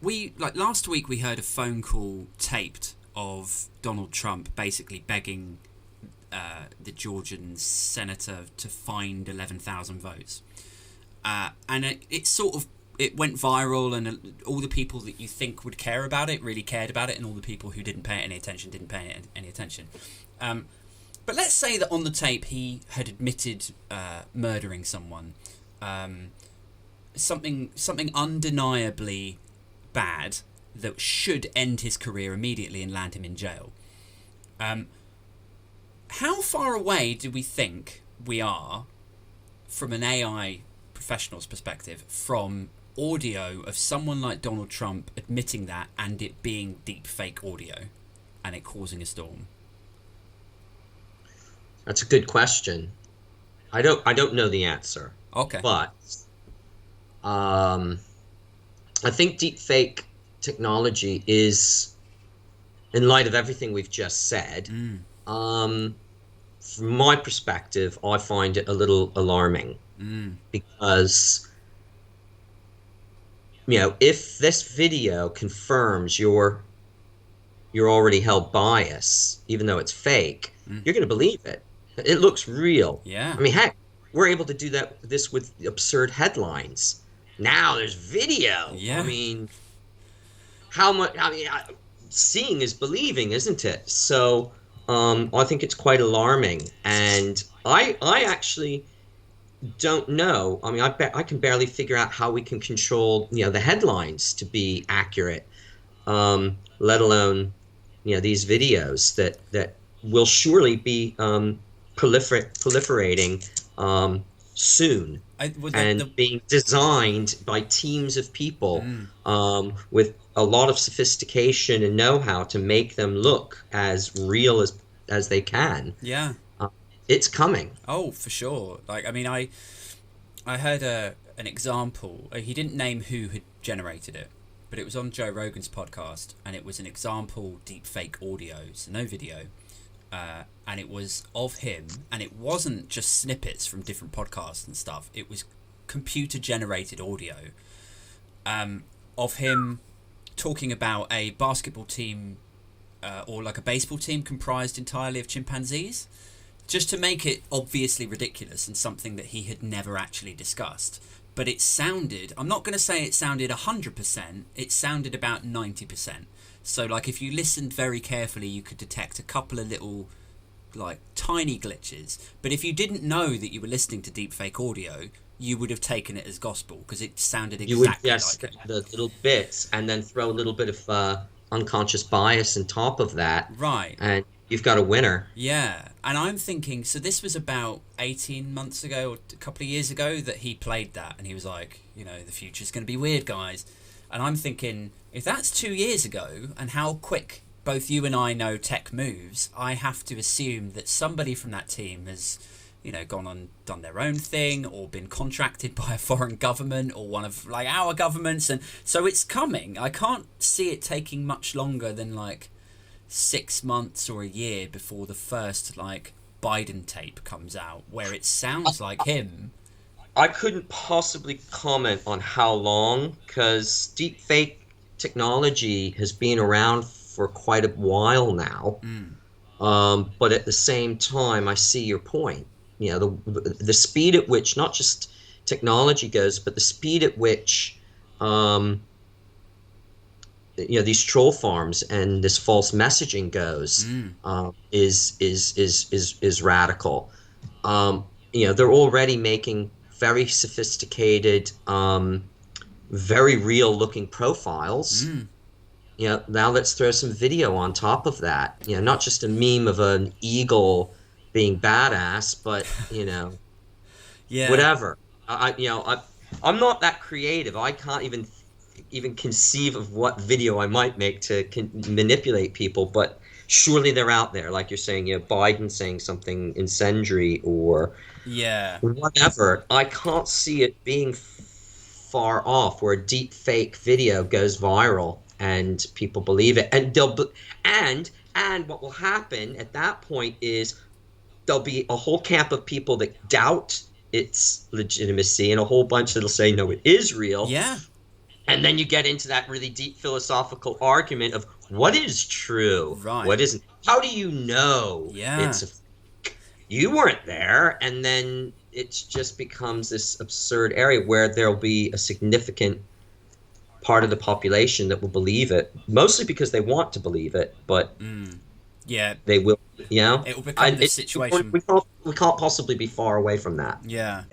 Last week we heard a phone call taped of Donald Trump basically begging the Georgian senator to find 11,000 votes, and it went viral, and all the people that you think would care about it really cared about it, and all the people who didn't pay any attention didn't pay any attention. But let's say that on the tape he had admitted murdering someone, something undeniably bad that should end his career immediately and land him in jail. How far away do we think we are, from an AI professional's perspective, from audio of someone like Donald Trump admitting that and it being deep fake audio and it causing a storm? That's a good question. I don't know the answer. Okay. But I think deep fake technology is, in light of everything we've just said, from my perspective, I find it a little alarming. Because, if this video confirms your already held bias, even though it's fake, you're going to believe it. It looks real. Yeah. I mean, heck, we're able to do this with absurd headlines. Now there's video. Yeah. I mean, how much? I mean, seeing is believing, isn't it? So, I think it's quite alarming, and I actually don't know. I mean, I can barely figure out how we can control, the headlines to be accurate, let alone, these videos that will surely be proliferating soon, being designed by teams of people with a lot of sophistication and know-how to make them look as real as they can. Yeah. It's coming. Oh, for sure. Like, I mean, I heard an example. He didn't name who had generated it, but it was on Joe Rogan's podcast, and it was an example deep fake audio, so no video, and it was of him, and it wasn't just snippets from different podcasts and stuff. It was computer generated audio of him talking about a basketball team or like a baseball team comprised entirely of chimpanzees, just to make it obviously ridiculous and something that he had never actually discussed. But it sounded, I'm not going to say it sounded 100%, it sounded about 90%. So, like, if you listened very carefully, you could detect a couple of little, like, tiny glitches. But if you didn't know that you were listening to deepfake audio, you would have taken it as gospel, because it sounded exactly like it. You would guess the little bits and then throw a little bit of unconscious bias on top of that. Right. And you've got a winner. Yeah. And I'm thinking, so this was about 18 months ago, or a couple of years ago, that he played that. And he was like, the future's going to be weird, guys. And I'm thinking, if that's 2 years ago, and how quick both you and I know tech moves, I have to assume that somebody from that team has, gone on, done their own thing, or been contracted by a foreign government, or one of, like, our governments. And so it's coming. I can't see it taking much longer than, like, 6 months or a year before the first, like, Biden tape comes out, where it sounds like him. I couldn't possibly comment on how long, because deepfake technology has been around for quite a while now. But at the same time, I see your point. The speed at which not just technology goes, but the speed at which these troll farms and this false messaging goes is radical. They're already making very sophisticated, very real-looking profiles. Now let's throw some video on top of that. Not just a meme of an eagle being badass, but yeah, whatever. I'm not that creative. I can't even conceive of what video I might make to manipulate people, but surely they're out there, like you're saying, Biden saying something incendiary or whatever. I can't see it being far off where a deep fake video goes viral and people believe it, and and what will happen at that point is there'll be a whole camp of people that doubt its legitimacy and a whole bunch that'll say no, it is real. Yeah. And then you get into that really deep philosophical argument of what is true, Right. what isn't. How do you know Yeah. you weren't there? And then it just becomes this absurd area where there'll be a significant part of the population that will believe it, mostly because they want to believe it, but Yeah. they will, you know? It will become this situation. We can't possibly be far away from that. Yeah.